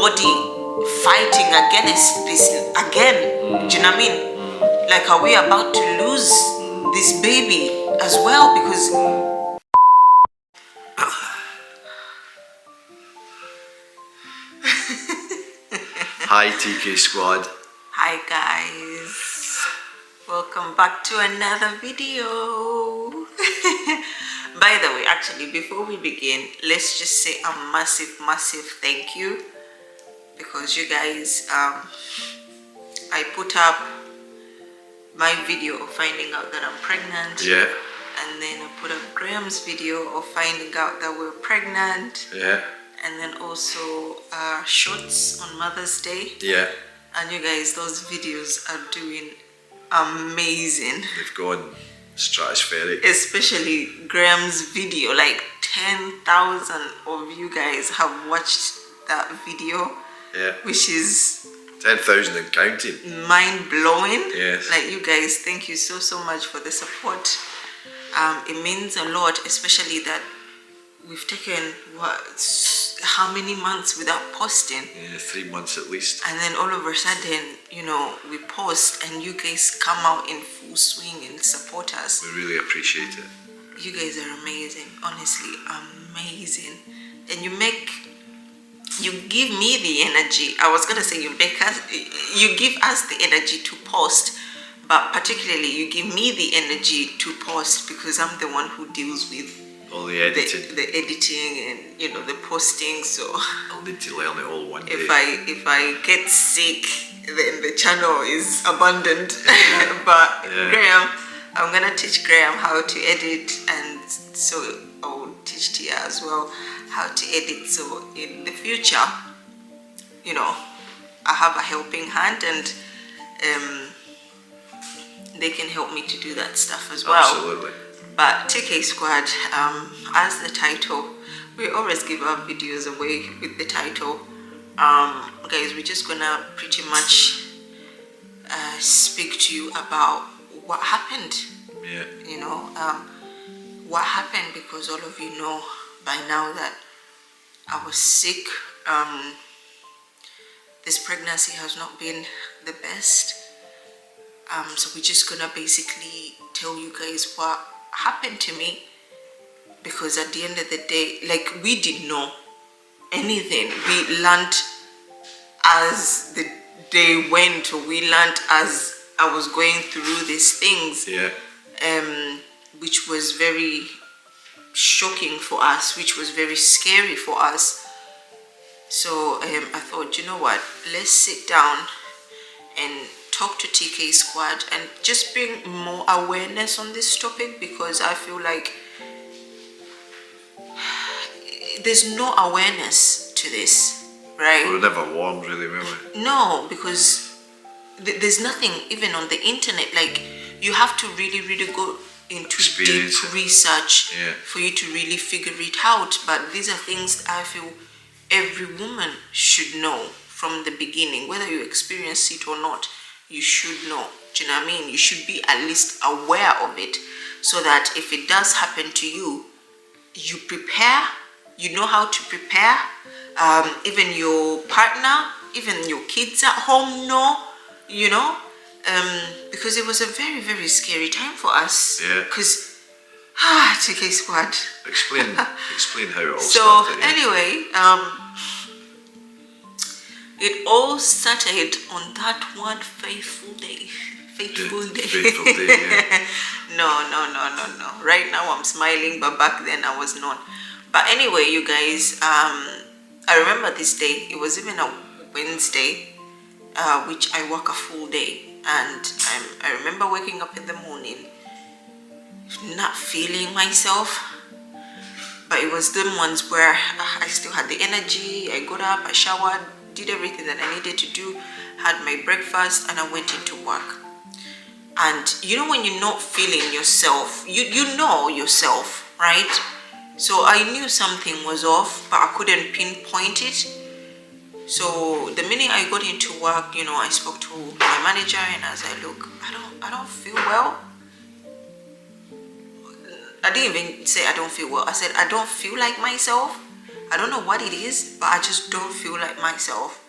body fighting against this again. Do you know what I mean? Like, are we about to lose this baby as well? Because hi TK squad. Hi guys, welcome back to another video. By the way, actually, before we begin, let's just say a massive thank you, because you guys, I put up my video of finding out that I'm pregnant. Yeah. And then I put up Graham's video of finding out that we're pregnant. Yeah. And then also shorts on Mother's Day. Yeah. And you guys, those videos are doing amazing. They've gone stratospheric. Especially Graham's video, like 10,000 of you guys have watched that video. Yeah. Which is 10,000 and counting. Mind-blowing. Yes. Like, you guys, thank you so much for the support. It means a lot, especially that we've taken how many months without posting? Yeah, 3 months at least. And then all of a sudden, you know, we post and you guys come out in full swing and support us. We really appreciate it. You guys are amazing, honestly, amazing. And you give me the energy. I was gonna say you give us the energy to post, but particularly you give me the energy to post, because I'm the one who deals with all the editing, the editing, and you know, the posting. So I'll need to learn it all one day. If I get sick, then the channel is abandoned. But yeah. Graham, I'm gonna teach Graham how to edit, and so I'll teach Tia as well how to edit. So in the future, you know, I have a helping hand, and they can help me to do that stuff as well. Absolutely. But TK Squad, as the title, we always give our videos away with the title. Guys, we're just gonna pretty much speak to you about what happened. Yeah. You know, what happened, because all of you know by now that I was sick. This pregnancy has not been the best. So we're just gonna basically tell you guys what happened to me, because at the end of the day, like, we didn't know anything. We learned as the day went, or we learned as I was going through these things. Yeah. Which was very shocking for us, which was very scary for us. So I thought, you know what, let's sit down and talk to TK Squad and just bring more awareness on this topic, because I feel like there's no awareness to this, right? We were never warned, really, were we? No, because there's nothing even on the internet. Like, you have to really go into deep research for you to really figure it out. But these are things I feel every woman should know from the beginning. Whether you experience it or not, you should know. Do you know what I mean? You should be at least aware of it, so that if it does happen to you, you prepare. You know how to prepare. Even your partner, even your kids at home know, you know. Because it was a very scary time for us. Yeah. Because TK Squad. Explain how it all started. So anyway, it all started on that one faithful day. Faithful day. Yeah. No. Right now I'm smiling, but back then I was not. But anyway, you guys, I remember this day. It was even a Wednesday, which I work a full day. And I remember waking up in the morning, not feeling myself. But it was them ones where I still had the energy. I got up, I showered, did everything that I needed to do, had my breakfast, and I went into work. And you know, when you're not feeling yourself, you know yourself, right? So I knew something was off, but I couldn't pinpoint it. So the minute I got into work, you know, I spoke to my manager, and I was like, look, I don't feel well. I didn't even say I don't feel well. I said, I don't feel like myself. I don't know what it is, but I just don't feel like myself.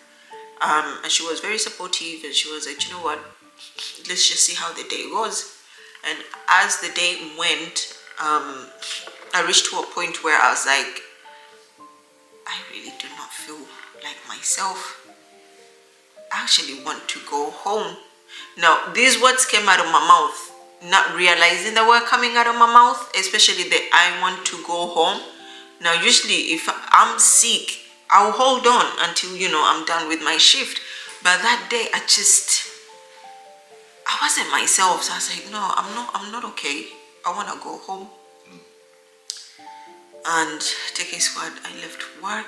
And she was very supportive, and she was like, you know what, let's just see how the day goes. And as the day went, I reached to a point where I was like, I really do not feel like myself. I actually want to go home. Now, these words came out of my mouth, not realizing they were coming out of my mouth, especially the I want to go home. Now, usually if I'm sick, I'll hold on until, you know, I'm done with my shift. But that day, I wasn't myself. So I was like, no, I'm not okay. I want to go home. And take his word, I left work,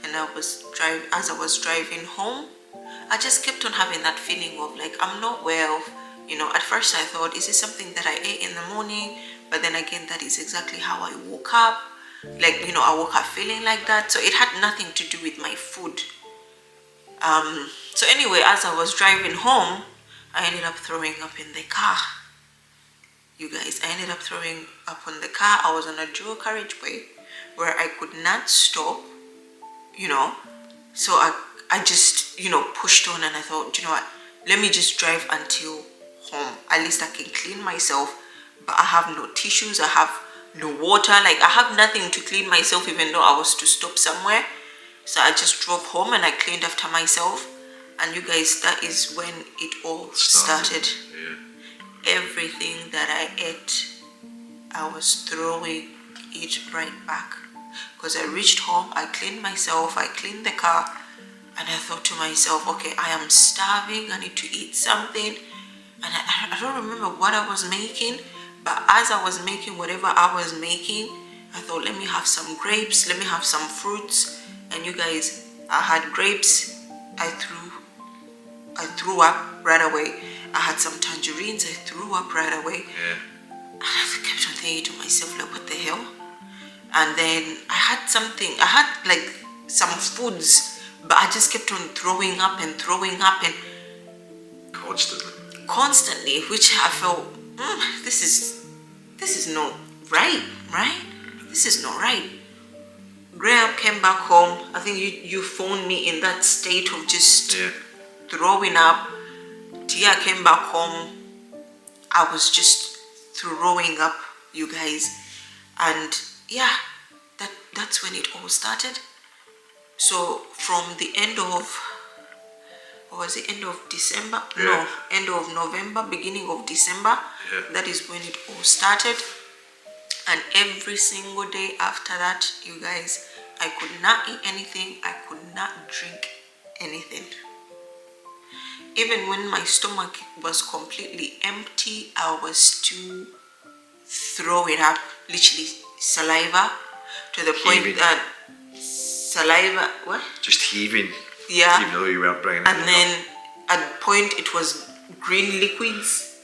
and as I was driving home, I just kept on having that feeling of like, I'm not well. You know, at first I thought, is it something that I ate in the morning? But then again, that is exactly how I woke up. Like, you know, I woke up feeling like that. So it had nothing to do with my food. So anyway, as I was driving home, I ended up throwing up in the car. You guys, I ended up throwing up on the car. I was on a dual carriageway where I could not stop, you know. So I just, you know, pushed on, and I thought, you know what, let me just drive until home. At least I can clean myself. But I have no tissues. I have no water. Like, I have nothing to clean myself, even though I was to stop somewhere. So I just drove home and I cleaned after myself. And you guys, that is when it all started. Yeah. Everything that I ate, I was throwing it right back. Because I reached home, I cleaned myself, I cleaned the car, and I thought to myself, okay, I am starving, I need to eat something. And I don't remember what I was making, but as I was making whatever I was making, I thought, let me have some grapes, let me have some fruits. And you guys, I had grapes, I threw up right away. I had some tangerines, I threw up right away. Yeah. And I kept on thinking to myself, like, what the hell? And then I had like some foods, but I just kept on throwing up and constantly, which I felt, this is not right? This is not right. Graham came back home. I think you phoned me in that state of just throwing up. Tia came back home. I was just throwing up, you guys. And yeah, that's when it all started. So from the end of, what was it, end of December? Yeah. No, end of November, beginning of December. Yeah. That is when it all started. And every single day after that, you guys, I could not eat anything. I could not drink anything. Even when my stomach was completely empty, I was still throwing up, literally saliva, to the point that saliva, what? Just heaving. Yeah. Even though you weren't bringing And then at a point it was green liquids.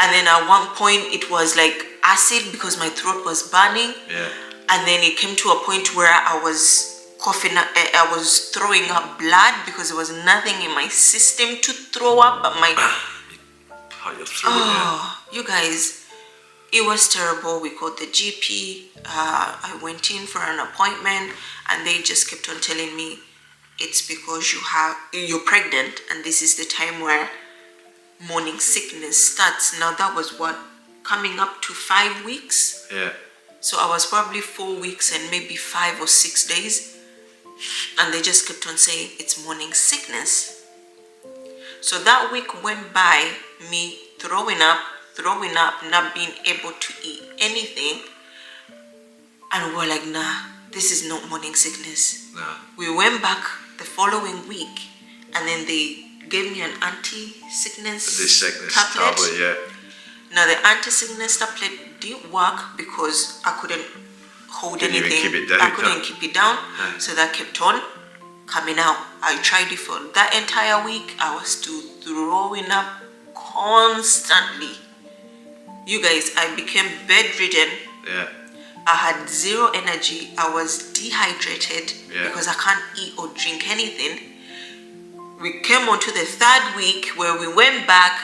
And then at one point it was like acid because my throat was burning. Yeah. And then it came to a point where I was coughing, I was throwing up blood because there was nothing in my system to throw up, but my... you guys, it was terrible. We called the GP. I went in for an appointment, and they just kept on telling me, it's because you're pregnant, and this is the time where morning sickness starts. Now that was what, coming up to 5 weeks? Yeah. So I was probably 4 weeks and maybe 5 or 6 days. And they just kept on saying it's morning sickness. So that week went by, me throwing up, not being able to eat anything. And we're like, nah, this is not morning sickness. Nah. We went back the following week, and then they gave me an anti-sickness tablet. Yeah. Now the anti-sickness tablet didn't work because I couldn't hold anything. Keep it down, I couldn't keep it down. So that kept on coming out. I tried it for that entire week. I was still throwing up constantly. You guys, I became bedridden. Yeah. I had zero energy. I was dehydrated because I can't eat or drink anything. We came on to the 3rd week where we went back.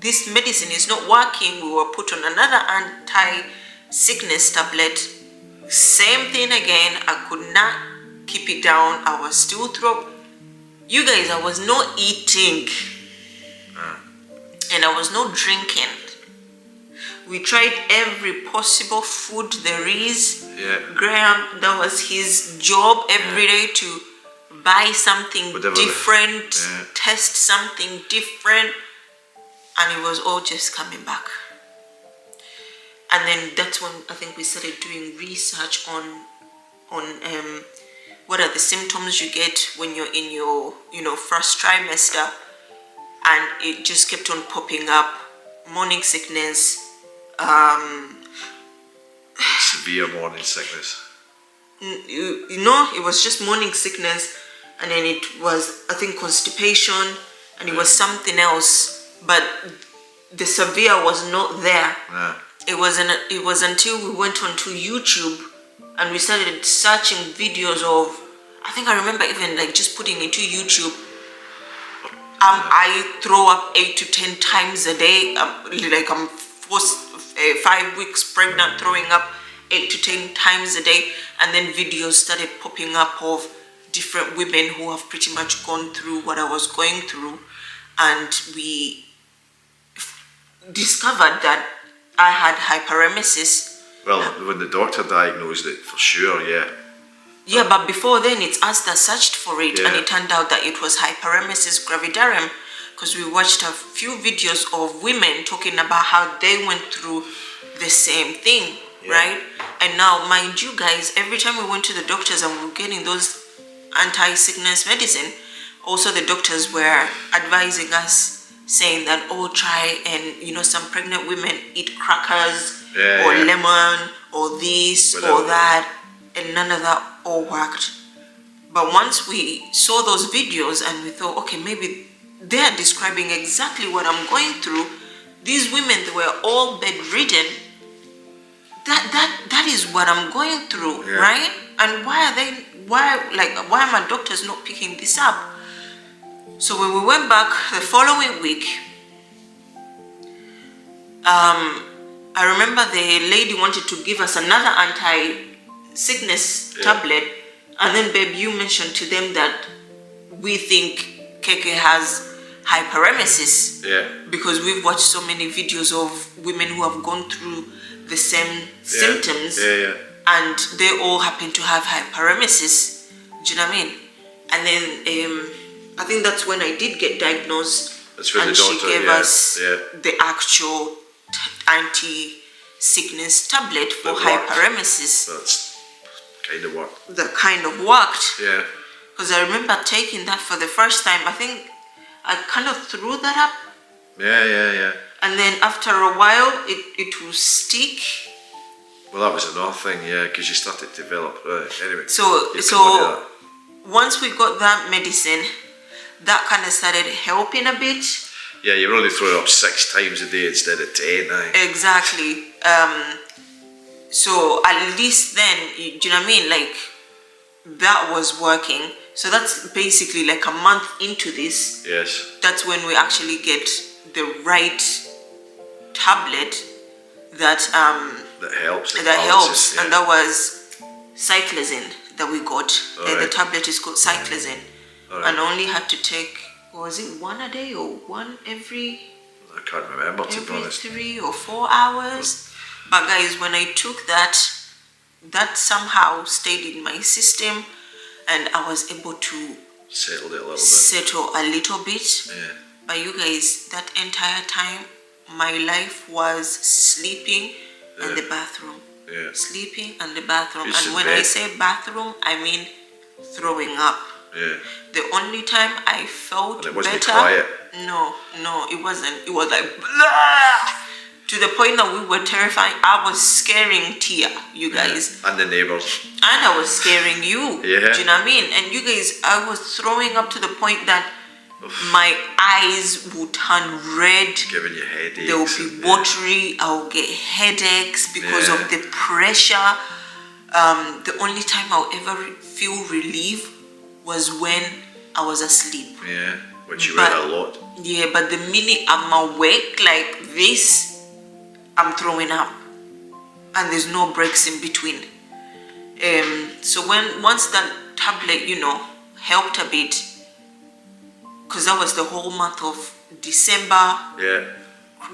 This medicine is not working. We were put on another anti-sickness tablet. Same thing again. I could not keep it down. I was still you guys, I was not eating and I was not drinking. We tried every possible food there is. Yeah. Graham, that was his job every day to buy something different, test something different, and it was all just coming back. And then that's when I think we started doing research on what are the symptoms you get when you're in your first trimester, and it just kept on popping up. Morning sickness, severe morning sickness. It was just morning sickness, and then it was, I think, constipation, and it was something else, but the severe was not there. It was until we went onto YouTube and we started searching videos of, I think I remember even like just putting into YouTube, I throw up 8 to 10 times a day, like I'm 5 weeks pregnant, throwing up 8 to 10 times a day, and then videos started popping up of different women who have pretty much gone through what I was going through, and we discovered that I had hyperemesis. Well, when the doctor diagnosed it, for sure, yeah. Yeah, but before then, it's us that searched for it, and it turned out that it was Hyperemesis Gravidarum, because we watched a few videos of women talking about how they went through the same thing, right? And now, mind you guys, every time we went to the doctors and we were getting those anti-sickness medicine, also the doctors were advising us, saying that, oh, try and, some pregnant women eat crackers or lemon or this or that, and none of that all worked. But once we saw those videos and we thought, okay, maybe they're describing exactly what I'm going through. These women, they were all bedridden. That is what I'm going through, right? And why are my doctors not picking this up? So when we went back the following week, I remember the lady wanted to give us another anti-sickness tablet, and then babe, you mentioned to them that we think Keke has hyperemesis because we've watched so many videos of women who have gone through the same symptoms, and they all happen to have hyperemesis. Do you know what I mean? And then I think that's when I did get diagnosed, and she gave us the actual anti-sickness tablet for hyperemesis. That's kind of worked. That kind of worked. Yeah. Because I remember taking that for the first time. I think I kind of threw that up. Yeah. And then after a while, it will stick. Well, that was another thing, because you started to develop. Anyway. So once we got that medicine, that kind of started helping a bit. Yeah, you were only throwing up 6 times a day instead of 10. Exactly. So at least then, do you know what I mean? Like, that was working. So that's basically like a month into this. Yes. That's when we actually get the right tablet that helps. And that was cyclazine that we got. The tablet is called cyclazine, and I only had to take, was it 1 a day or one every? I can't remember, to be honest. 3 or 4 hours. But guys, when I took that somehow stayed in my system, and I was able to settle it a little bit. Yeah. But you guys, that entire time, my life was sleeping in the bathroom. Yeah. Sleeping in the bathroom. And when I say bathroom, I mean throwing up. Yeah. The only time I felt and it wasn't better. Quiet. No, it wasn't. It was like blah! To the point that we were terrifying. I was scaring Tia, you guys. And the neighbours. And I was scaring you. Yeah. Do you know what I mean? And you guys, I was throwing up to the point that my eyes would turn red. Giving you headaches. They would be watery. I would get headaches because of the pressure. The only time I'll ever feel relief was when I was asleep. Yeah, which you were a lot. Yeah, but the minute I'm awake like this, I'm throwing up. And there's no breaks in between. So once that tablet, helped a bit, because that was the whole month of December. Yeah.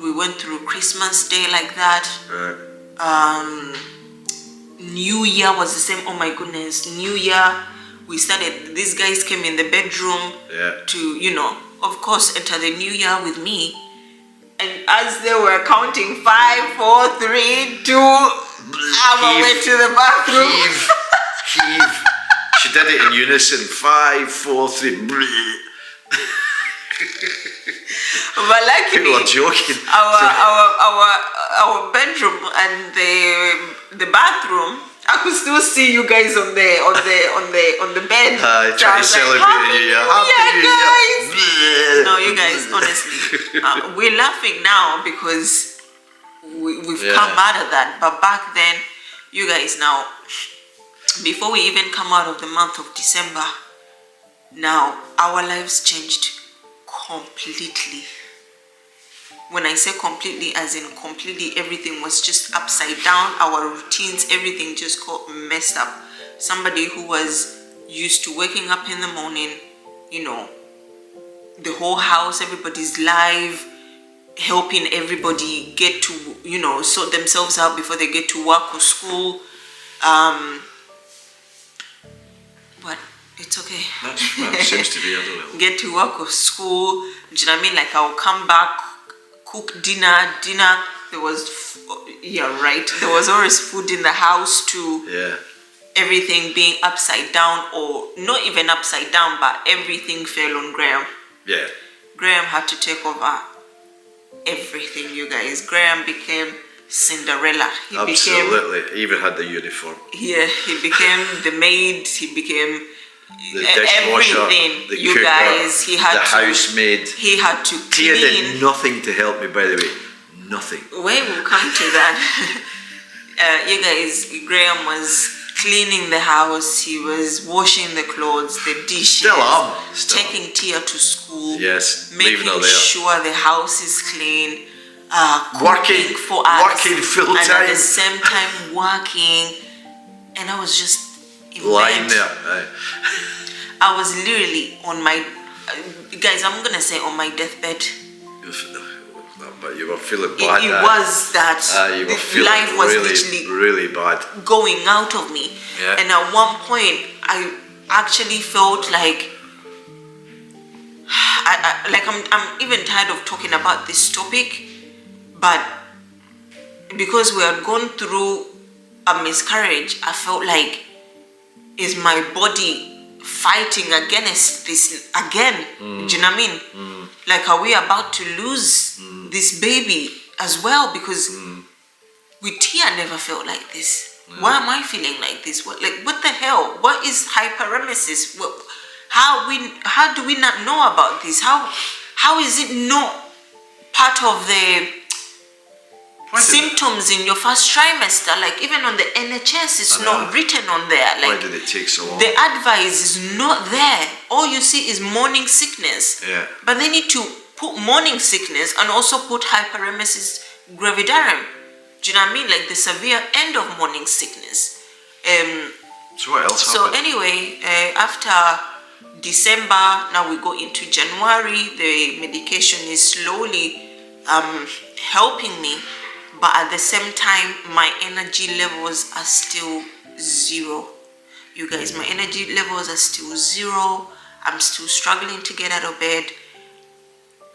We went through Christmas Day like that. New Year was the same. Oh my goodness, New Year. We started, these guys came in the bedroom to, of course, enter the new year with me. And as they were counting 5, 4, 3, 2, I went to the bathroom. Heave. She did it in unison. 5, 4, 3. But luckily, people are joking. Our bedroom and the bathroom, I could still see you guys on the bed. Trying to celebrate the New Year. Happy New Year. No, you guys, honestly, we're laughing now because we've come out of that. But back then, you guys, now, before we even come out of the month of December, now our lives changed completely. When I say completely, as in completely, everything was just upside down. Our routines, everything just got messed up. Somebody who was used to waking up in the morning, the whole house, everybody's live, helping everybody get to, sort themselves out before they get to work or school. But it's okay. That seems to be a little. Get to work or school. Do you know what I mean? Like, I'll come back, cook dinner. There was, there was always food in the house too. Yeah. Everything being upside down, or not even upside down, but everything fell on Graham. Yeah. Graham had to take over everything, you guys. Graham became Cinderella. Absolutely. He even had the uniform. Yeah, he became the maid. He became the dishwasher, everything, the you cooker, guys. He had the housemaid. He had to Tia clean. did nothing to help me, by the way. Nothing. We will come to that. You guys, Graham was cleaning the house. He was washing the clothes, the dishes. Taking Tia to school. Yes. Making her there. sure the house is clean. Working for us. Working full and time. at the same time working. And I was just lying there. I was literally on my, guys, I'm gonna say on my deathbed. But you were feeling bad. It was that. You were feeling life was really bad. Going out of me. Yeah. And at one point, I actually felt like, I'm even tired of talking about this topic, but because we had gone through a miscarriage, I felt like, is my body fighting against this again? Do you know what I mean? Like, are we about to lose this baby as well? Because with Tia, I never felt like this. Why am I feeling like this? What the hell? What is hyperemesis? How do we not know about this? How is it not part of the symptoms in your first trimester? Like, even on the NHS, it's not written on there. Like, why did it take so long? The advice is not there. All you see is morning sickness. Yeah. But they need to put morning sickness and also put hyperemesis gravidarum. Do you know what I mean? Like the severe end of morning sickness. So what else happened? So anyway, after December, now we go into January. The medication is slowly helping me. But at the same time, my energy levels are still zero. You guys, my energy levels are still zero. I'm still struggling to get out of bed.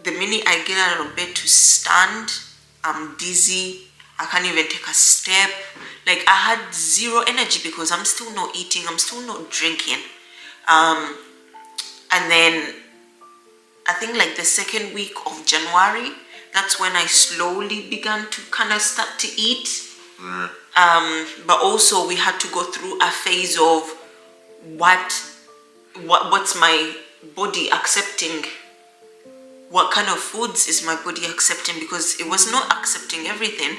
The minute I get out of bed to stand, I'm dizzy. I can't even take a step. Like, I had zero energy because I'm still not eating. I'm still not drinking. And then I think like the second week of January, that's when I slowly began to kind of start to eat. But also we had to go through a phase of what's my body accepting? What kind of foods is my body accepting? Because it was not accepting everything.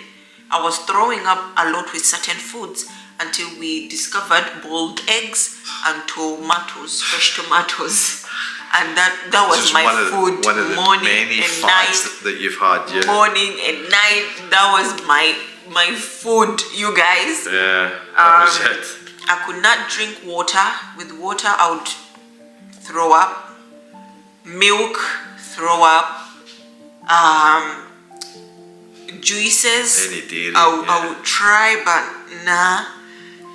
I was throwing up a lot with certain foods until we discovered boiled eggs and tomatoes, fresh tomatoes. And that was my food. One of the many fads that you've had, yeah. Morning and night, that was my food, you guys. Yeah, that was it. I could not drink water. With water, I would throw up. Milk, throw up. Juices, any dairy, I would try, but nah.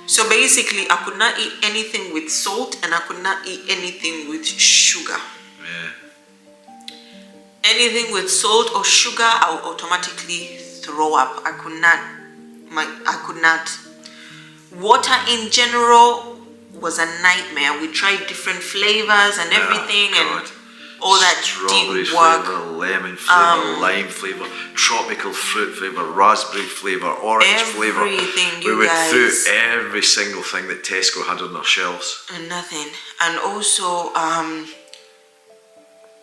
So basically, I could not eat anything with salt, and I could not eat anything with sugar. Yeah. Anything with salt or sugar, I would automatically throw up. I could not. Water in general was a nightmare. We tried different flavors and everything, and all that strawberry didn't work. Flavor, lemon flavor, lime flavor, tropical fruit flavor, raspberry flavor, orange flavor. We went through every single thing that Tesco had on their shelves. And nothing. And also, I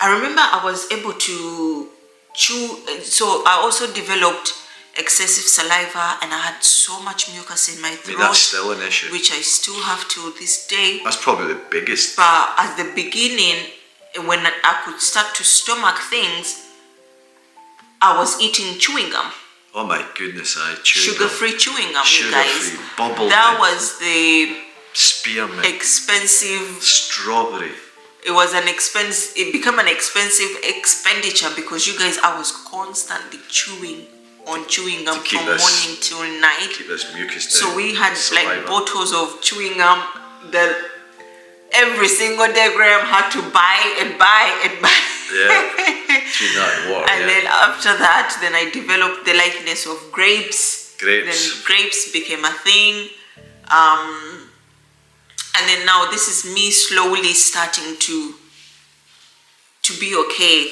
remember I was able to chew. So I also developed excessive saliva, and I had so much mucus in my throat. That's still an issue, which I still have to this day. That's probably the biggest. But at the beginning, when I could start to stomach things, I was eating chewing gum. Oh my goodness, sugar-free chewing gum, you guys. Sugar-free, bubble that mint, was the spearmint, expensive strawberry. It became an expensive expenditure, because you guys, I was constantly chewing gum from morning till night. Keep this mucus down. So we had like bottles of chewing gum that every single day Graham had to buy and buy and buy. Yeah. Water, and then after that, then I developed the likeness of grapes. Then grapes became a thing. And then now this is me slowly starting to be okay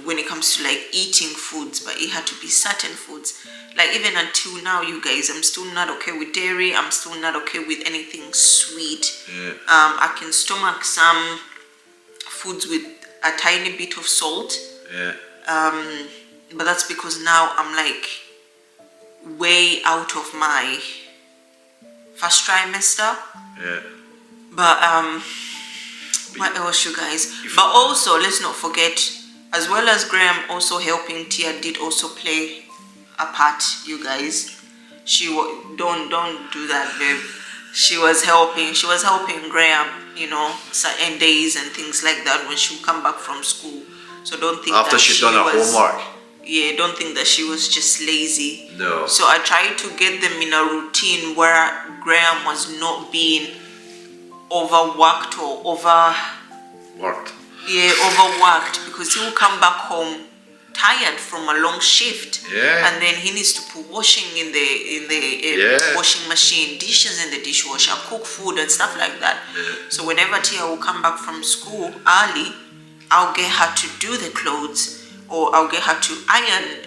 when it comes to like eating foods, but it had to be certain foods. Like even until now, you guys, I'm still not okay with dairy. I'm still not okay with anything sweet. Yeah. I can stomach some foods with a tiny bit of salt. Yeah. But that's because now I'm like way out of my first trimester. Yeah. But what else, you guys? But also, let's not forget, as well as Graham also helping, Tia did also play a part, you guys. Don't do that, babe. She was helping Graham, you know, certain days and things like that when she would come back from school. So don't think after she'd done her homework. Yeah, don't think that she was just lazy. No. So I tried to get them in a routine where Graham was not being overworked or overworked, because he will come back home tired from a long shift, and then he needs to put washing in the washing machine, dishes in the dishwasher, cook food and stuff like that. So whenever Tia will come back from school early, I'll get her to do the clothes, or I'll get her to iron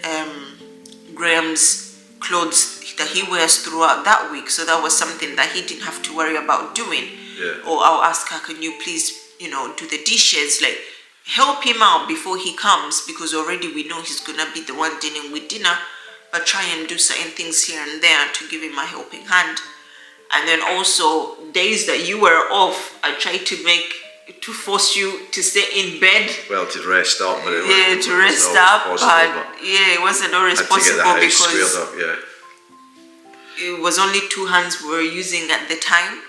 Graham's clothes that he wears throughout that week. So that was something that he didn't have to worry about doing. Or I'll ask her, can you please, you know, do the dishes, like help him out before he comes, because already we know he's gonna be the one dealing with dinner, but try and do certain things here and there to give him a helping hand. And then also days that you were off, I tried to force you to stay in bed. Well, to rest up, but it wasn't always possible because up, it was only 2 hands we were using at the time.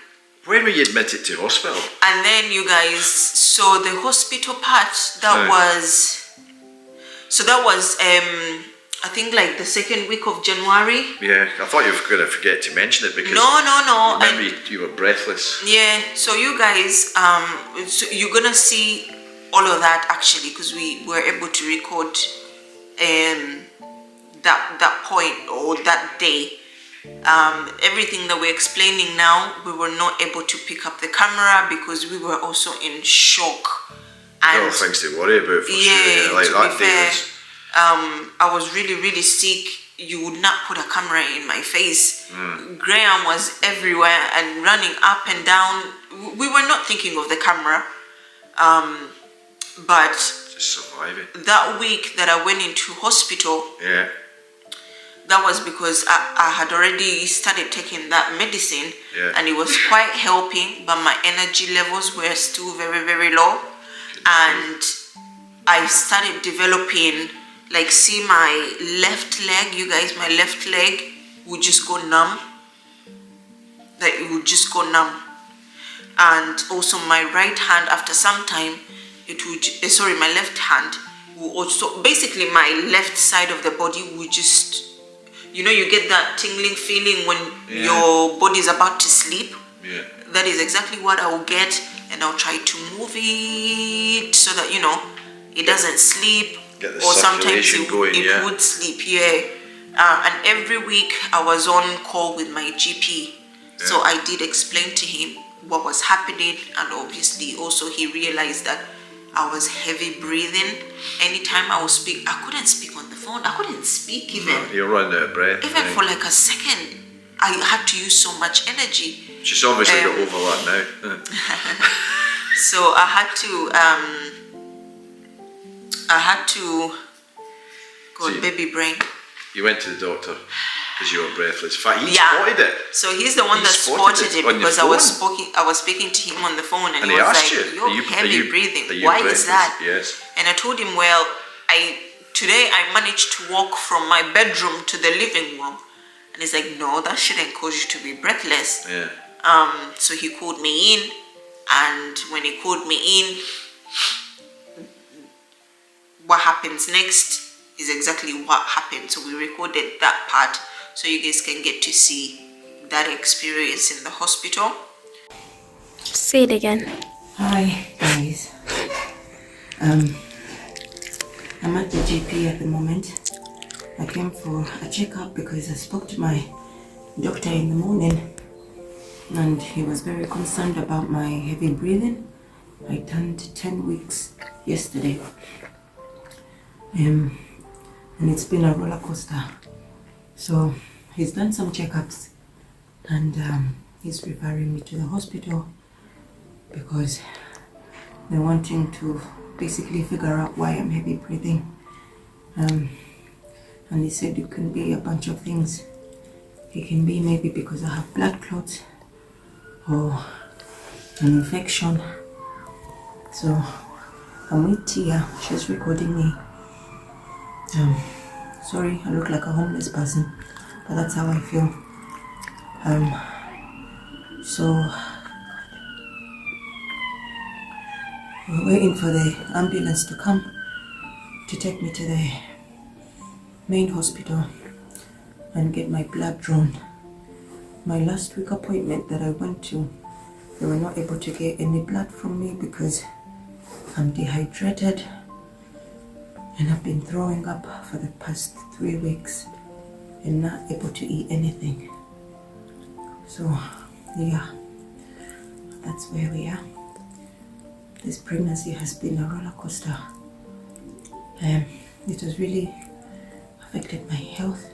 When were you admitted to hospital? And then, you guys, so the hospital part, that was I think like the second week of January. Yeah, I thought you were going to forget to mention it because no. Remember you were breathless. Yeah, so you guys, so you're gonna see all of that actually, because we were able to record that point or that day. Everything that we're explaining now, we were not able to pick up the camera because we were also in shock. And no things to worry about for sure. Like that day was... I was really sick. You would not put a camera in my face. Graham was everywhere and running up and down. We were not thinking of the camera, but just surviving. That week that I went into hospital, that was because I had already started taking that medicine, and it was quite helping, but my energy levels were still very low. And I started developing, like, see my left leg, you guys, my left leg would just go numb. that it would just go numb. And also my right hand, after some time, it would, my left hand will also, basically my left side of the body will just, you know, you get that tingling feeling when your body is about to sleep. Yeah. That is exactly what I will get, and I'll try to move it so that, you know, it doesn't sleep. Get the or sometimes it would sleep, and every week I was on call with my GP. So I did explain to him what was happening, and obviously also he realized that I was heavy breathing. Anytime I would speak, I couldn't speak on the phone. I couldn't speak even. You're running out of breath. Even for like a second, I had to use so much energy. She's obviously got over that now. So I had to go baby brain. You went to the doctor because you were breathless. In fact, he spotted it. So he's the one that spotted it because I was speaking to him on the phone, and he was like, "You're heavy breathing. Why is that?" Yes. And I told him, "Well, today I managed to walk from my bedroom to the living room." And he's like, "No, that shouldn't cause you to be breathless." Yeah. So he called me in, and when he called me in, what happens next is exactly what happened. So we recorded that part so you guys can get to see that experience in the hospital. Say it again. Hi guys. I'm at the GP at the moment. I came for a checkup because I spoke to my doctor in the morning, and he was very concerned about my heavy breathing. I turned 10 weeks yesterday. And it's been a roller coaster. So he's done some checkups, and he's referring me to the hospital because they're wanting to basically figure out why I'm heavy breathing. And he said it can be a bunch of things. It can be maybe because I have blood clots or an infection. So I'm with Tia. She's recording me. Sorry, I look like a homeless person, but that's how I feel. So we're waiting for the ambulance to come to take me to the main hospital and get my blood drawn. My last week appointment that I went to, they were not able to get any blood from me because I'm dehydrated and I've been throwing up for the past 3 weeks and not able to eat anything. So yeah, that's where we are. This pregnancy has been a roller coaster. It has really affected my health.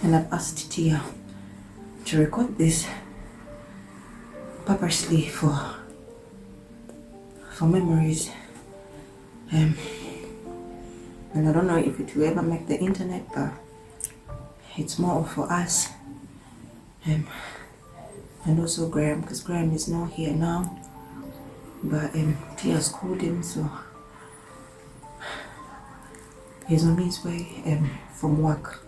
And I've asked Tia to record this purposely for memories. And I don't know if it will ever make the internet, but it's more for us. And also Graham, because Graham is not here now, but Tia's called him, so he's on his way from work,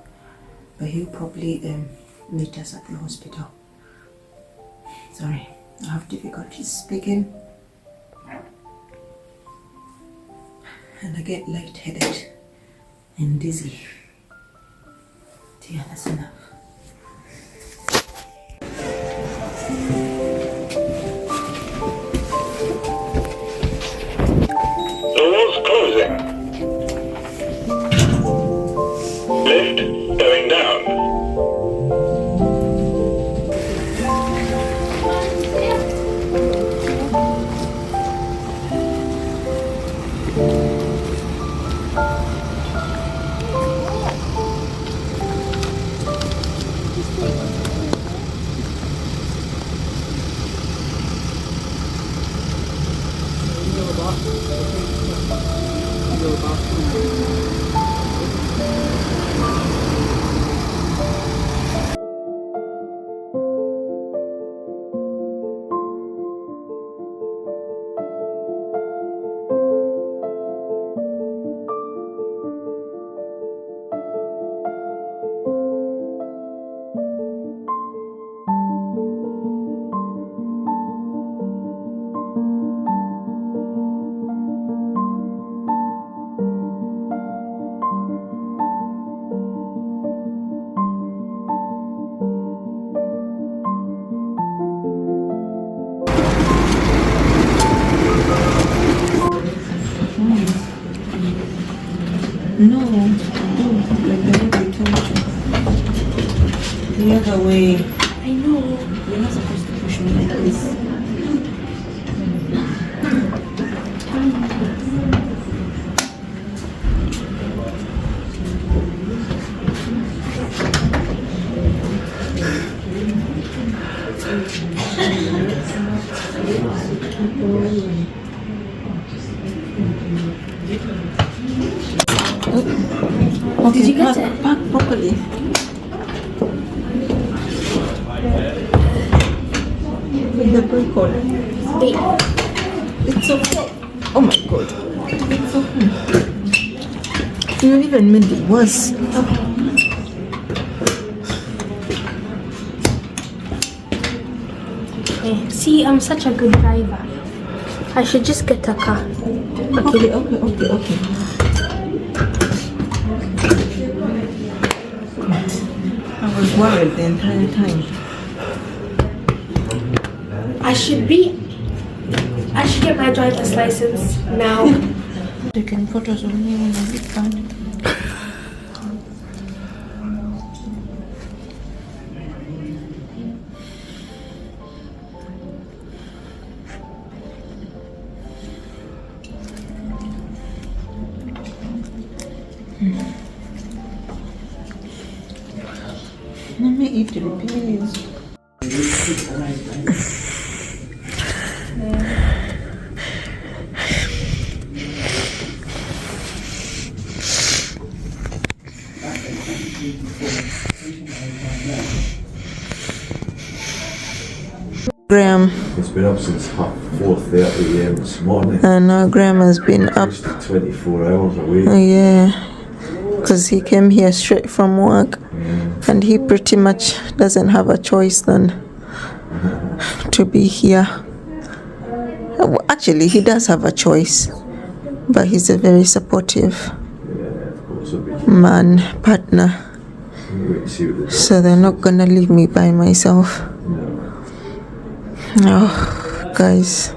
but he'll probably meet us at the hospital. Sorry, I have difficulties speaking and I get lightheaded and dizzy. Tia, that's enough. Doors closing. Lift going down. No, do like the way they told you. The other way. I know. You're not supposed to push me like this. Okay, Did you get it? Park properly. With the brake on. Wait. It's okay. Oh my god. It's okay. You even made it worse. Okay. See, I'm such a good driver. I should just get a car. Okay. I was worried the entire time. I should get my driver's license now. Taking photos of me when I get bad. Let me eat it, please. Graham. It's been up since 4:30 a.m. this morning. I know Graham has been up. 24 hours away. Yeah, because he came here straight from work, and he pretty much doesn't have a choice then to be here. Well, actually, he does have a choice, but he's a very supportive man, partner. So they're not gonna leave me by myself. Oh, guys,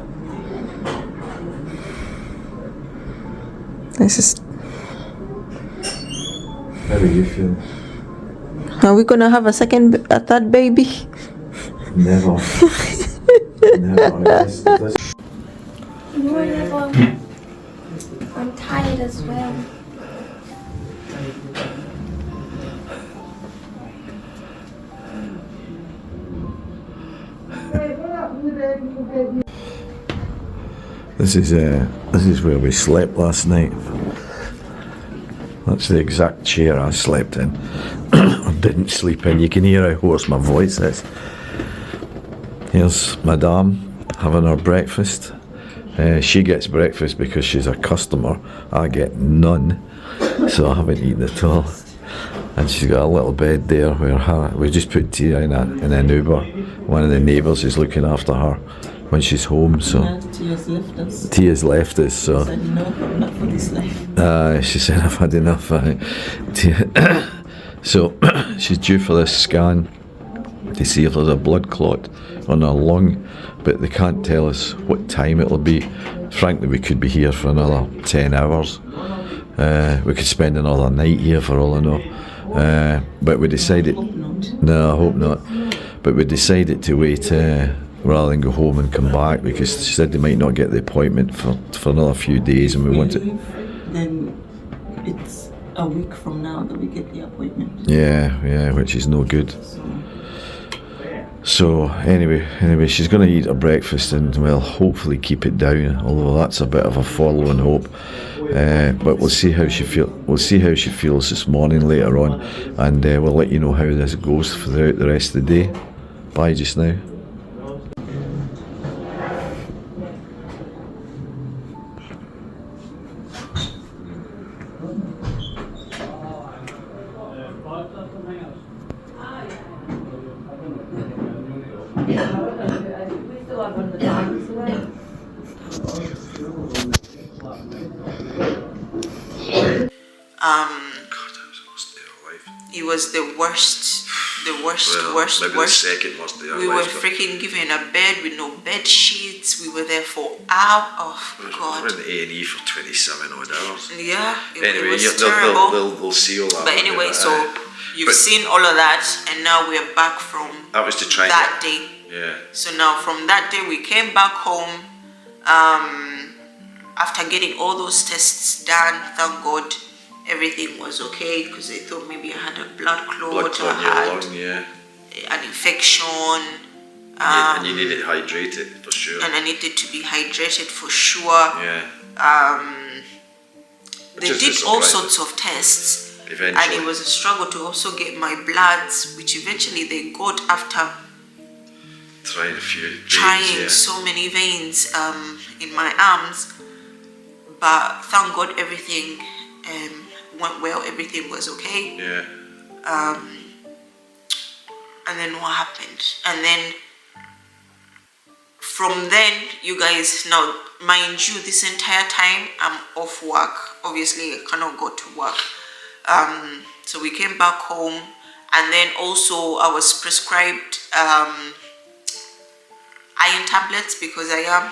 this is. How are you feeling? Are we gonna have a third baby? Never. Never. No, never. I'm tired as well. This is where we slept last night. That's the exact chair I slept in. Or didn't sleep in. You can hear how hoarse my voice is. Here's Madame having her breakfast. She gets breakfast because she's a customer. I get none, so I haven't eaten at all. And she's got a little bed there where we just put Tia in an Uber. One of the neighbours is looking after her when she's home. So Tia's left us. So said, no, not for this life. she said, I've had enough. So she's due for this scan to see if there's a blood clot on her lung, but they can't tell us what time it'll be. Frankly, we could be here for another 10 hours. We could spend another night here for all I know. But we decided, no, I hope not. But we decided to wait rather than go home and come back, because she said they might not get the appointment for another few days, and we wanted. Then it's a week from now that we get the appointment. Yeah, which is no good. So anyway, she's going to eat her breakfast and, well, hopefully keep it down. Although that's a bit of a forlorn hope. But we'll see how she feels this morning later on, and we'll let you know how this goes throughout the rest of the day. Bye just now. God, I was almost there life. It was the worst, Well, worst. maybe the second worst day of our We were lives, but freaking given a bed with no bed sheets. We were there for hours. Oh we were God. in A&E for 27 odd hours. Yeah, it Anyway, was terrible. they'll see all that. But anyway, so you've seen all of that, and now we're back from that was to try that day. Yeah. So now from that day, we came back home. After getting all those tests done, thank God, everything was okay, because they thought maybe I had a blood clot or in your had lung, yeah. an infection. And you needed hydrated for sure. And I needed to be hydrated for sure. Yeah. They did all sorts of tests. Eventually. And it was a struggle to also get my bloods, which eventually they got after trying so many veins in my arms. But thank God everything went well, everything was okay. Yeah. And then what happened? And then from then, you guys, now mind you, this entire time I'm off work. Obviously I cannot go to work. So we came back home, and then also I was prescribed iron tablets because I am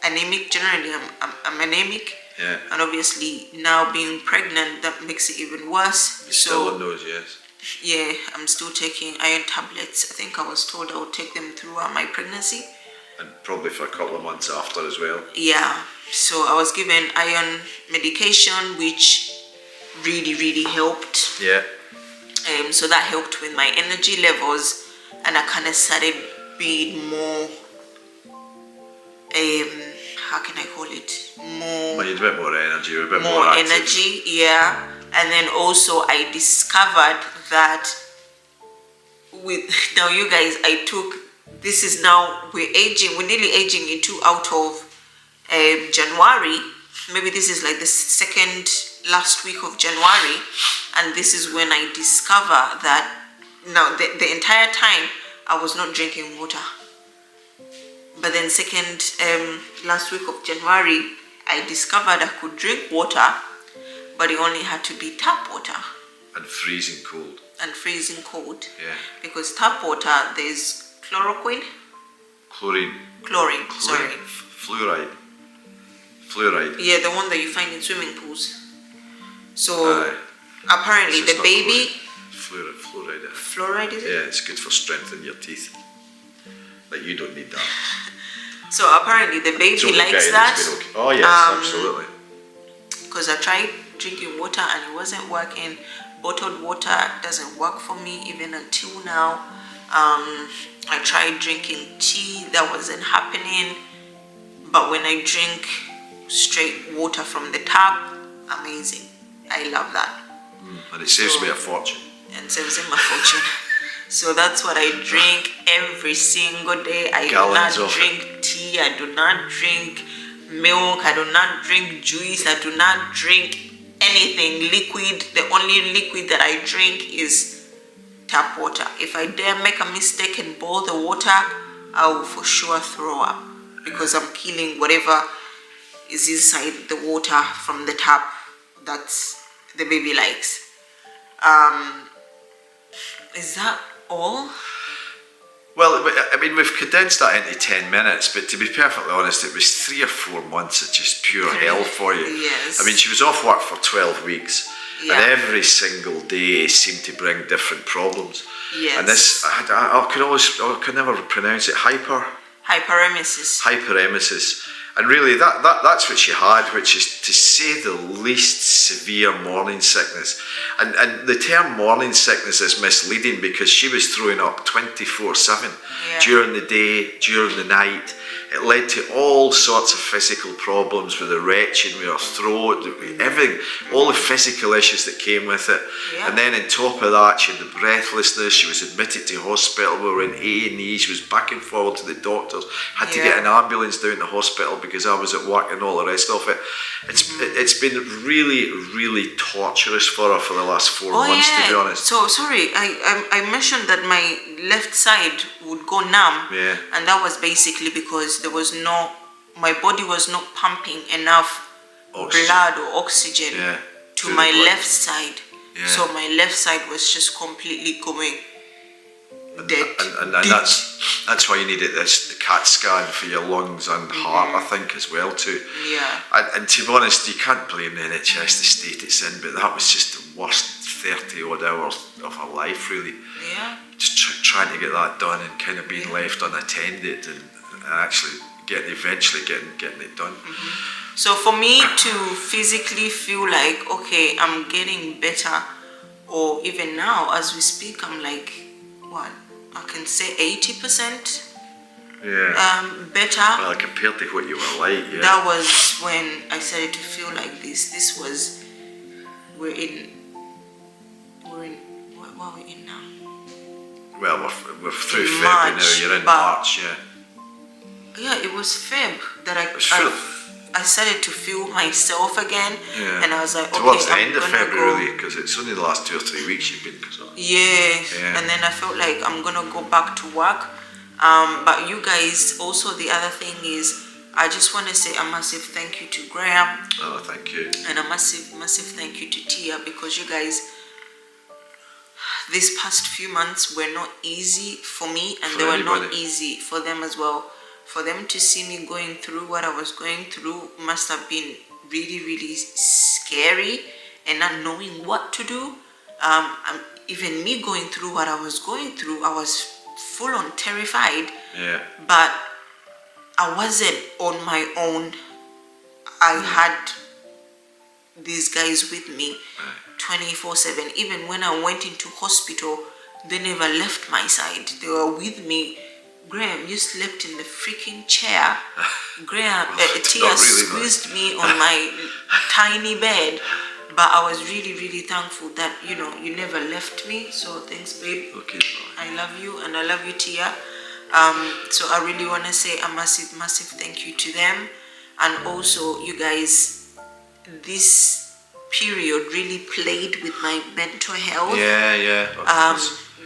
anemic. Generally I'm anemic. Yeah. And obviously now being pregnant, that makes it even worse. You're still on those, yes. Yeah, I'm still taking iron tablets. I think I was told I would take them throughout my pregnancy. And probably for a couple of months after as well. Yeah, so I was given iron medication, which really helped. Yeah. So that helped with my energy levels, and I kind of started being more how can I call it, Well, you had a bit more energy, you were a bit more active. energy, yeah. And then also I discovered that with now you guys, I took, this is now, we're nearly aging into out of January. Maybe this is like the second last week of January, and this is when I discover that now the entire time I was not drinking water. But then last week of January, I discovered I could drink water, but it only had to be tap water. And freezing cold. Yeah. Because tap water, there's chloroquine. Chlorine. Sorry. Fluoride. Yeah, the one that you find in swimming pools. So apparently the baby. Fluoride. Fluoride, is it? Yeah, it's good for strengthening your teeth. Like, you don't need that. So apparently the baby likes that. Okay. Oh yes, absolutely. Because I tried drinking water and it wasn't working. Bottled water doesn't work for me even until now. I tried drinking tea, that wasn't happening. But when I drink straight water from the tap, amazing. I love that. And it saves me a fortune. And saves me a fortune. So that's what I drink every single day. I do not drink tea, I do not drink milk, I do not drink juice, I do not drink anything liquid. The only liquid that I drink is tap water. If I dare make a mistake and boil the water, I will for sure throw up, because I'm killing whatever is inside the water from the tap that the baby likes. Is that all? Well, I mean, we've condensed that into 10 minutes, but to be perfectly honest, it was 3 or 4 months of just pure hell for you. Yes. I mean, she was off work for 12 weeks, and every single day seemed to bring different problems. Yes. And this, I could never pronounce it, Hyperemesis. And really, that's what she had, which is, to say the least, severe morning sickness. And the term morning sickness is misleading, because she was throwing up 24/7 during the day, during the night. It led to all sorts of physical problems with the retching, with her throat, everything, all the physical issues that came with it. And then on top of that, she had the breathlessness. She was admitted to hospital. We were in A&E. She was back and forward to the doctors. Had to get an ambulance down to hospital because I was at work and all the rest of it. It's been really torturous for her for the last 4 months, to be honest. So sorry, I mentioned that my left side would go numb, and that was basically because my body was not pumping enough blood or oxygen to my left side. Yeah. So my left side was just completely going dead. And that's why you needed the CAT scan for your lungs and heart, I think, as well too. Yeah. And to be honest, you can't blame the NHS the state it's in, but that was just the worst 30 odd hours of her life, really. Yeah. Just trying to get that done and kind of being left unattended and actually eventually getting it done. So for me to physically feel like, okay, I'm getting better, or even now as we speak, I'm like, what, I can say 80% better. Well, compared to what you were like, yeah. That was when I started to feel like this. This was, we're in what are we in now? Well, we're through In February now, March, you're in but- March, yeah. Yeah, it was Feb that I started to feel myself again, Yeah. and I was like, okay, Towards the I'm end of gonna February, go. really, because it's only the last 2 or 3 weeks you've been sort of. Yeah. Yeah. And then I felt like I'm gonna go back to work. But you guys, also the other thing is, I just want to say a massive thank you to Graham Oh, thank you. and a massive thank you to Tia, because you guys, these past few months were not easy for me, and For they were not anybody. easy for them as well. For them to see me going through what I was going through must have been really scary, and not knowing what to do. Even me going through what I was going through, I was full on terrified, Yeah. but I wasn't on my own. I had these guys with me 24/7. Even when I went into hospital, they never left my side. They were with me. Graham, you slept in the freaking chair. Graham, Tia not really, squeezed me on my tiny bed. But I was really thankful that, you know, you never left me. So thanks, babe. Okay. I love you, and I love you, Tia. So I really want to say a massive thank you to them. And also, you guys, this period really played with my mental health. Yeah.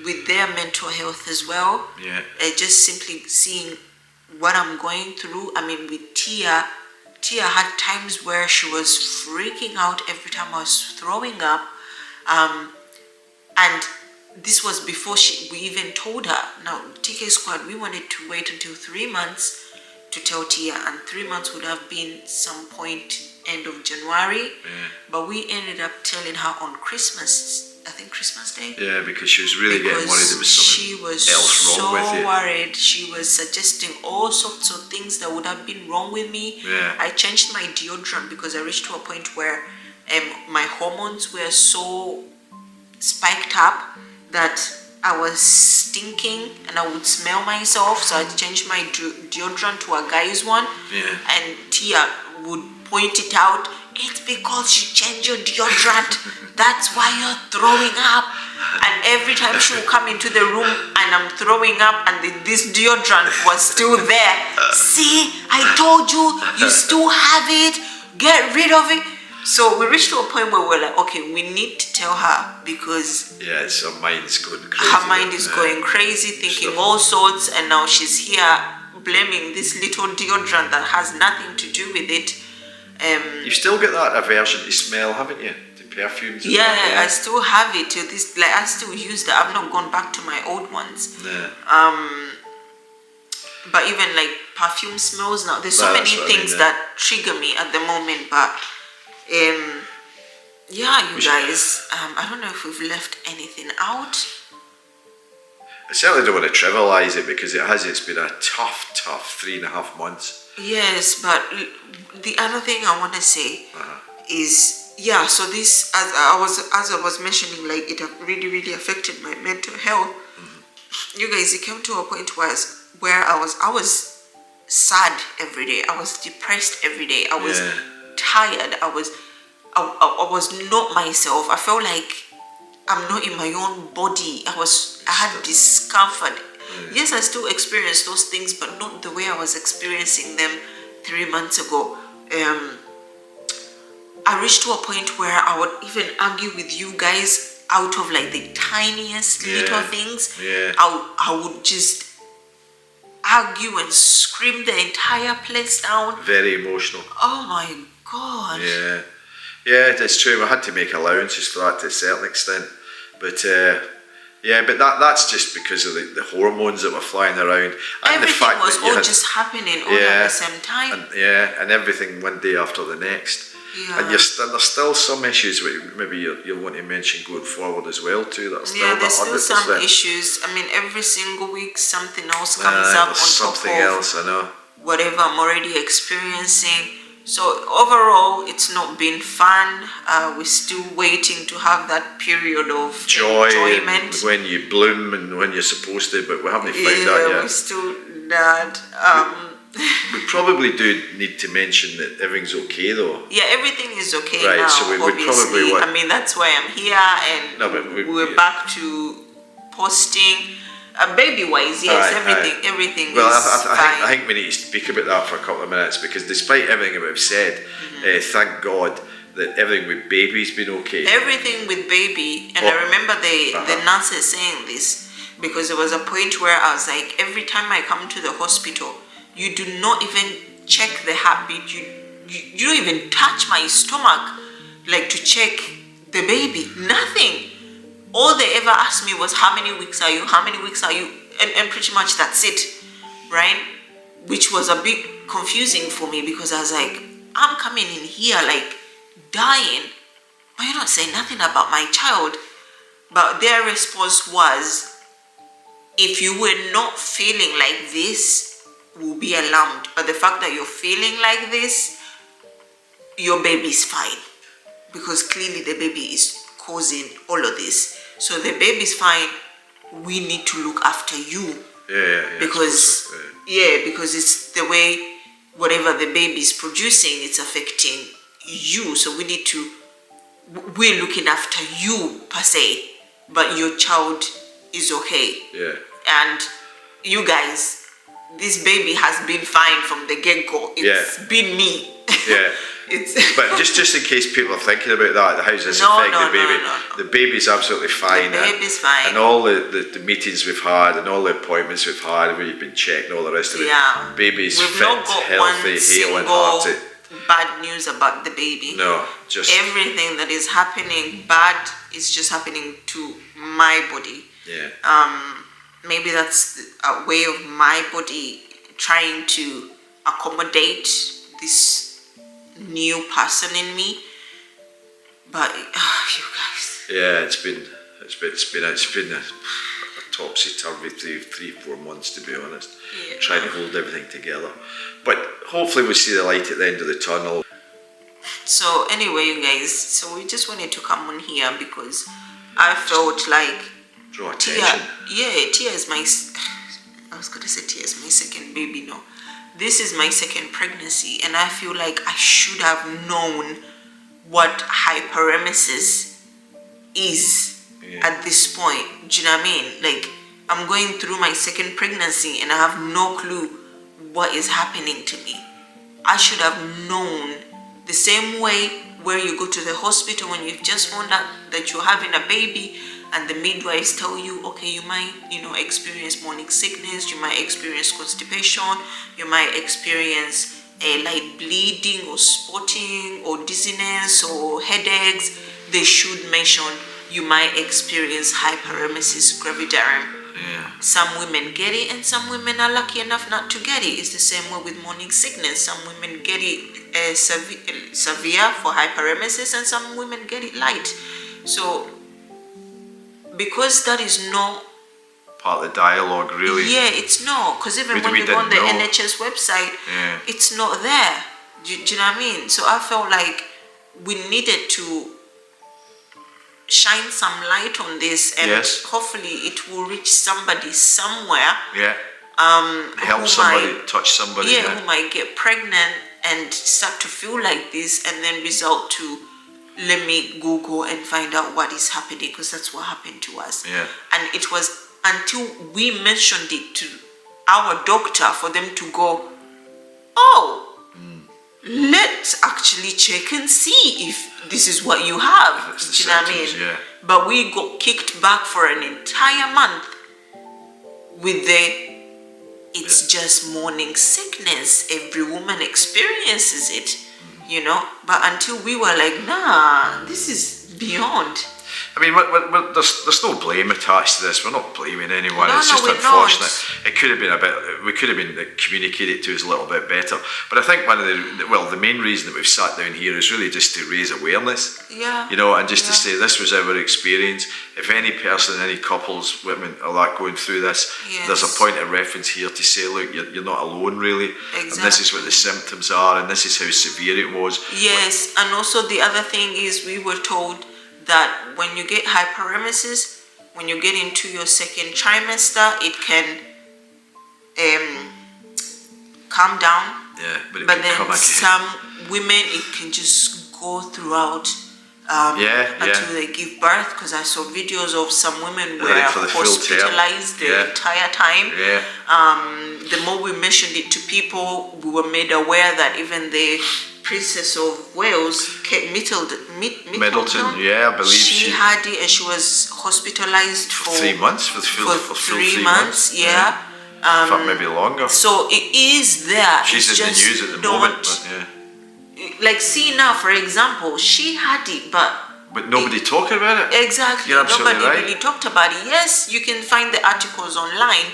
With their mental health as well. Yeah. Just simply seeing what I'm going through. I mean, with Tia had times where she was freaking out every time I was throwing up. And this was before we even told her. Now, TK Squad, we wanted to wait until 3 months to tell Tia, and 3 months would have been some point end of January. Yeah. But we ended up telling her on Christmas, I think Christmas Day. Yeah, because she was really getting worried there was She something was else wrong with so you. worried. She was suggesting all sorts of things that would have been wrong with me. Yeah. I changed my deodorant because I reached to a point where my hormones were so spiked up that I was stinking and I would smell myself. So I changed my deodorant to a guy's one. Yeah. And Tia would point it out. It's because you changed your deodorant. That's why you're throwing up. And every time she would come into the room and I'm throwing up and this deodorant was still there. See, I told you, you still have it. Get rid of it. So we reached to a point where we're like, okay, we need to tell her, because Yeah, her mind's going crazy. her mind is going crazy, thinking all sorts, and now she's here blaming this little deodorant that has nothing to do with it. You've still got that aversion to smell, haven't you? To perfumes. And Yeah, that, I still have it till this. Like, I still use that. I've not gone back to my old ones. Yeah. But even like perfume smells now. There's so That's many what I mean, things yeah. that trigger me at the moment. But yeah, you guys. I don't know if we've left anything out. I certainly don't want to trivialise it, because it's been a tough 3.5 months. Yes, but the other thing I want to say is, yeah, so this, as I was mentioning, like, it really affected my mental health. You guys, it came to a point where I was sad every day. I was depressed every day. I was tired. I was not myself. I felt like I'm not in my own body. I had discomfort. Yes, I still experience those things, but not the way I was experiencing them 3 months ago. I reached to a point where I would even argue with you guys out of like the tiniest little things. Yeah. I would just argue and scream the entire place down. Very emotional. Oh my God. Yeah. Yeah, that's true. I had to make allowances for that to a certain extent, but but that's just because of the hormones that were flying around, and the Everything fact was that you all had, just happening all at the same time. and everything one day after the next. Yeah. And there's still some issues which maybe you'll want to mention going forward as well too. That's still Yeah, there's not still 100%. some issues. I mean, every single week something else comes up on There's top something of else, I know. whatever I'm already experiencing. So overall, it's not been fun. We're still waiting to have that period of Joy enjoyment. and when you bloom and when you're supposed to, but we haven't found Yeah, that yet. we're still not. We probably do need to mention that everything's okay though. Yeah, everything is okay Right, now. so we would obviously, probably want- I mean that's why I'm here, and No, but we're back to posting. Baby-wise, yes, Aye. everything Well, is fine. I think we need to speak about that for a couple of minutes because despite everything that we've said, thank God that everything with baby's been okay. Everything with baby, and I remember the nurses saying this because there was a point where I was like, every time I come to the hospital, you do not even check the heartbeat. You don't even touch my stomach, like to check the baby. Nothing. All they ever asked me was, how many weeks are you? How many weeks are you? And pretty much that's it, right? Which was a bit confusing for me because I was like, I'm coming in here like dying, but you don't say nothing about my child. But their response was, if you were not feeling like this, we'll be alarmed. But the fact that you're feeling like this, your baby's fine. Because clearly the baby is causing all of this. So the baby's fine. We need to look after you. Yeah. Because because it's the way whatever the baby is producing, it's affecting you. So we're looking after you per se, but your child is okay. Yeah. And you guys, this baby has been fine from the get-go. It's been me. Yeah. But just in case people are thinking about that, how does this affect the baby? No. The baby's absolutely fine. The baby's fine. And all the meetings we've had and all the appointments we've had, where you've been checked and all the rest of it. Yeah. Baby's We've fit, not got healthy, hale and hearted. bad news about the baby. No, just everything that is happening bad is just happening to my body. Yeah. Maybe that's a way of my body trying to accommodate this new person in me. But you guys. Yeah, it's been a topsy-turvy 3-4 months, to be honest. Yeah. Trying to hold everything together. But hopefully we'll see the light at the end of the tunnel. So anyway, you guys, so we just wanted to come on here because I felt like Draw attention. Tia is my, I was gonna say Tia is my second baby. No, this is my second pregnancy, and I feel like I should have known what hyperemesis is at this point. Do you know what I mean? Like, I'm going through my second pregnancy and I have no clue what is happening to me. I should have known. The same way where you go to the hospital when you've just found out that you're having a baby and the midwives tell you, okay, you might, experience morning sickness, you might experience constipation, you might experience a light bleeding or spotting or dizziness or headaches. They should mention you might experience hyperemesis gravidarum. Yeah. Some women get it and some women are lucky enough not to get it. It's the same way with morning sickness. Some women get it severe for hyperemesis and some women get it light. So because that is not part of the dialogue, really. Yeah, it's not. Because even when you go on the NHS website, it's not there. Do you know what I mean? So I felt like we needed to shine some light on this, and hopefully it will reach somebody somewhere. Yeah. Help somebody, touch somebody. Yeah, who might get pregnant and start to feel like this, and then result to, let me Google and find out what is happening, because that's what happened to us. Yeah. And it was until we mentioned it to our doctor for them to go, let's actually check and see if this is what you have. Do you know what I mean? Yeah. But we got kicked back for an entire month with it's just morning sickness. Every woman experiences it. you know. But until we were like, nah, this is beyond. I mean, there's no blame attached to this. We're not blaming anyone. No, it's just we're unfortunate. not. It could have been we could have been communicated to us a little bit better. But I think the main reason that we've sat down here is really just to raise awareness. Yeah. You know, and just to say this was our experience. If any person, any couples, women are like going through this, there's a point of reference here to say, look, you're not alone really. Exactly. And this is what the symptoms are, and this is how severe it was. Yes, and also the other thing is we were told that when you get hyperemesis, when you get into your second trimester, it can calm down. Yeah, but then some women, it can just go throughout until they give birth. Because I saw videos of some women were hospitalized the entire time. Yeah. The more we mentioned it to people, we were made aware that even the Princess of Wales, Kate Middleton, I believe she had it, and she was hospitalized for 3 months. For 3 months, yeah. In fact, maybe longer. So it is there. She's in the news at the moment. But like, see now, for example, she had it, but nobody talked about it. Exactly. You're absolutely Nobody right. really talked about it. Yes, you can find the articles online,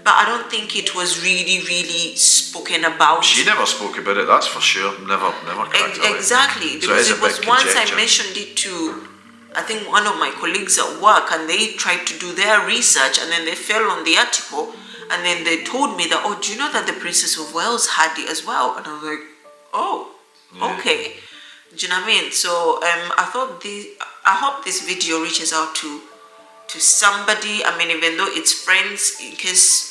but I don't think it was really spoken about. She never spoke about it, that's for sure. Never cracked it. Exactly. Because it was once I mentioned it to, I think, one of my colleagues at work, and they tried to do their research, and then they fell on the article, and then they told me that, oh, do you know that the Princess of Wales had it as well? And I was like, oh, okay. Do you know what I mean? So I hope this video reaches out to somebody. I mean, even though it's friends, in case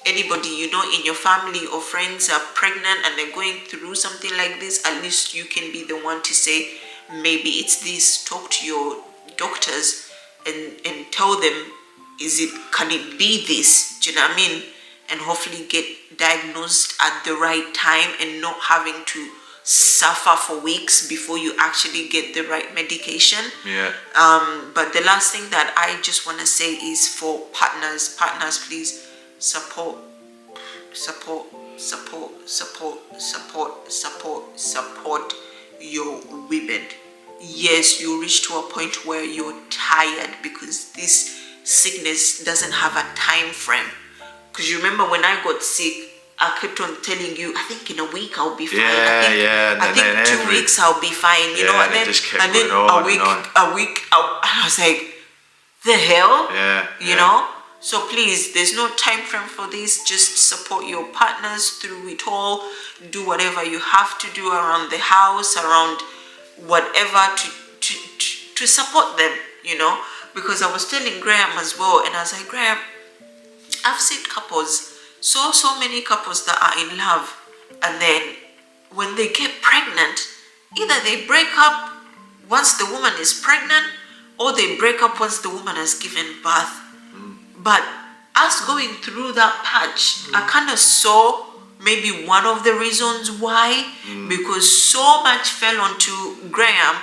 anybody you know in your family or friends are pregnant and they're going through something like this, at least you can be the one to say, maybe it's this. Talk to your doctors and tell them, can it be this? Do you know what I mean? And hopefully get diagnosed at the right time and not having to suffer for weeks before you actually get the right medication. Yeah. But the last thing that I just want to say is for partners, please support your women. Yes, you reach to a point where you're tired because this sickness doesn't have a time frame. Because you remember when I got sick, I kept on telling you, I think in a week I'll be fine. I think 2 weeks I'll be fine. You know, and then a week, I was like, the hell? You know? So please, there's no time frame for this. Just support your partners through it all. Do whatever you have to do around the house, around whatever to support them, you know? Because I was telling Graham as well, and I was like, Graham, I've seen couples, so many couples that are in love, and then when they get pregnant, either they break up once the woman is pregnant, or they break up once the woman has given birth. But us going through that patch, I kind of saw maybe one of the reasons why, because so much fell onto Graham,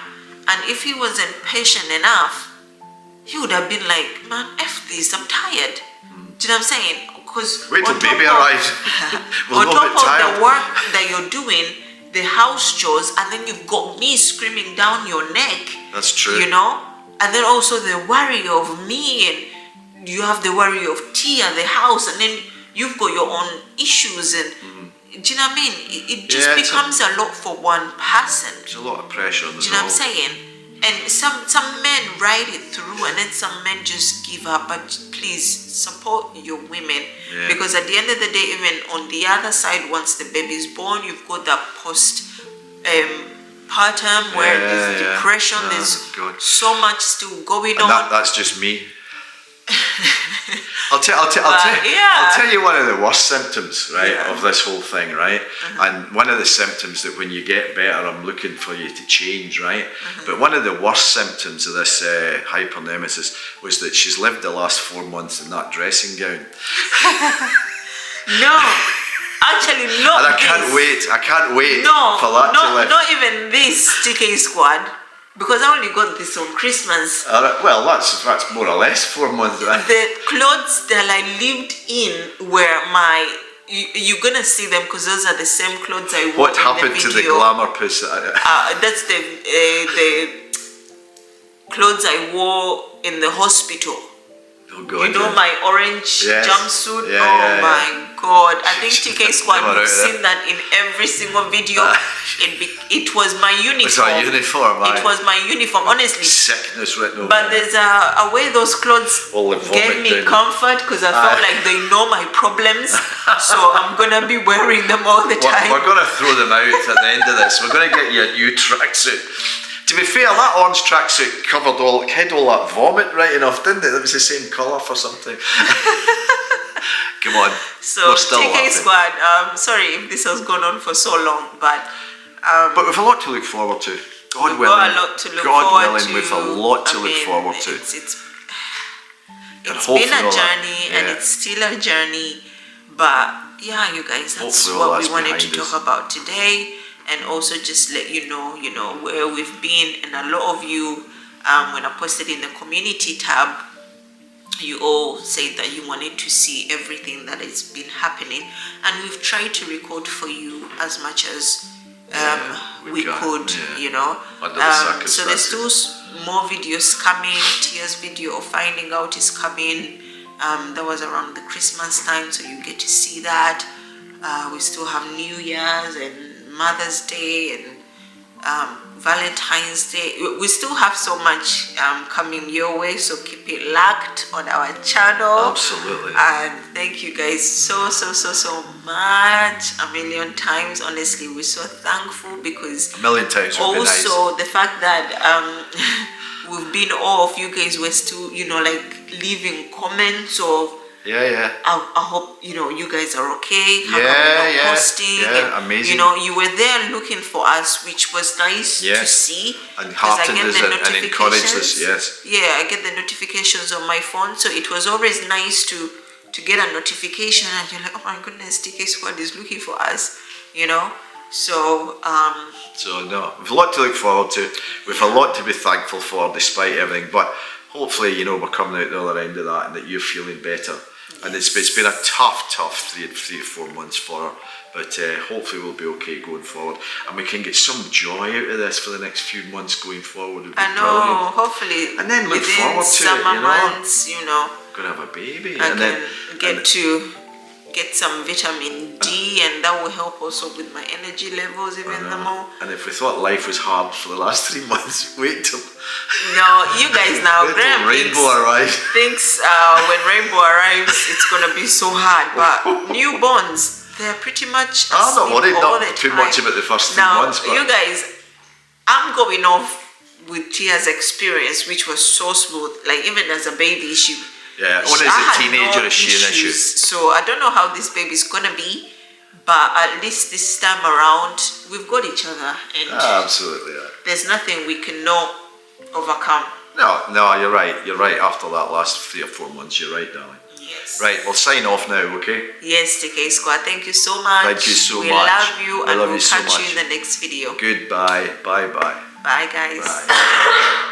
and if he wasn't patient enough, he would have been like, man, F this, I'm tired. Do you know what I'm saying? Because wait till baby arrives. On top of the work that you're doing, the house chores, and then you've got me screaming down your neck. That's true. You know? And then also the worry of me, and you have the worry of Tia, the house, and then you've got your own issues, and do you know what I mean? It just becomes a lot for one person. There's a lot of pressure on the. Do you know what I'm saying? And some men ride it through, and then some men just give up. But please support your women, because at the end of the day, even on the other side, once the baby is born, you've got that postpartum where there's depression. There's so much still going on. That's just me. I'll tell you one of the worst symptoms, right, of this whole thing, right? And one of the symptoms that when you get better, I'm looking for you to change, right? But one of the worst symptoms of this hyperemesis was that she's lived the last 4 months in that dressing gown. No, actually not. And I can't wait for that to lift. Not even this TK squad. Because I only got this on Christmas. Well, that's more or less 4 months. The clothes that I lived in were my you're gonna see them because those are the same clothes I wore. What happened to the glamour puss? That's the clothes I wore in the hospital. Oh God, you know, my orange jumpsuit. Yeah, my God! I think TK Squad, Never you've seen that in every single video. It was my uniform. It's our uniform. It was my uniform, honestly. Sickness written over. But there's a way those clothes gave me comfort because I felt like they know my problems, so I'm gonna be wearing them all the time. We're gonna throw them out at the end of this. We're gonna get you a new tracksuit. To be fair, that orange tracksuit covered hid all that vomit right enough, didn't it? It was the same colour for something. Come on. So TK Squad, sorry if this has gone on for so long, but we've a lot to look forward to. God willing. Got a lot to look forward to. We've a lot to look forward to. It's been a journey, and it's still a journey. But yeah, you guys, that's what we wanted to talk about today. And also just let you know, where we've been. And a lot of you, when I posted in the community tab, you all said that you wanted to see everything that has been happening. And we've tried to record for you as much as we could, so there's still more videos coming. Tia's video of finding out is coming. That was around the Christmas time, so you get to see that. We still have New Year's and Mother's Day and Valentine's Day. We still have so much coming your way, so keep it locked on our channel. Absolutely. And thank you guys so much, a million times. Honestly, we're so thankful because a million times would be nice. Also the fact that we've been, all of you guys were still like leaving comments of I hope you guys are okay. How come we're not posting? Yeah, amazing. You were there looking for us, which was nice to see. And heartened us and encouraged us. Yes. Yeah, I get the notifications on my phone, so it was always nice to get a notification, and you're like, oh my goodness, TK Squad is looking for us. So no, we've a lot to look forward to. We've a lot to be thankful for, despite everything. But hopefully, we're coming out the other end of that, and that you're feeling better. And it's been a tough 3 to 4 months for her, but hopefully we'll be okay going forward, and we can get some joy out of this for the next few months going forward. I know, brilliant. Hopefully, and then look forward to summer months, gonna have a baby, and then get some vitamin D, and that will help also with my energy levels even more. And if we thought life was hard for the last 3 months, wait till. No, you guys now. Graham thinks when Rainbow arrives, it's gonna be so hard. But newborns, they're pretty much asleep. I'm not worried, not too much about the first 3 months. But you guys, I'm going off with Tia's experience, which was so smooth. Like even as a baby, only as a teenager is she an issue. So I don't know how this baby's gonna be, but at least this time around we've got each other, and absolutely, there's nothing we cannot overcome. No, you're right. You're right. After that last 3 or 4 months, you're right, darling. Yes. Right, we'll sign off now, okay? Yes, TK Squad. Thank you so much. Thank you so much. We love you, and we'll so catch much. you in the next video. Goodbye. Bye. Bye, guys. Bye.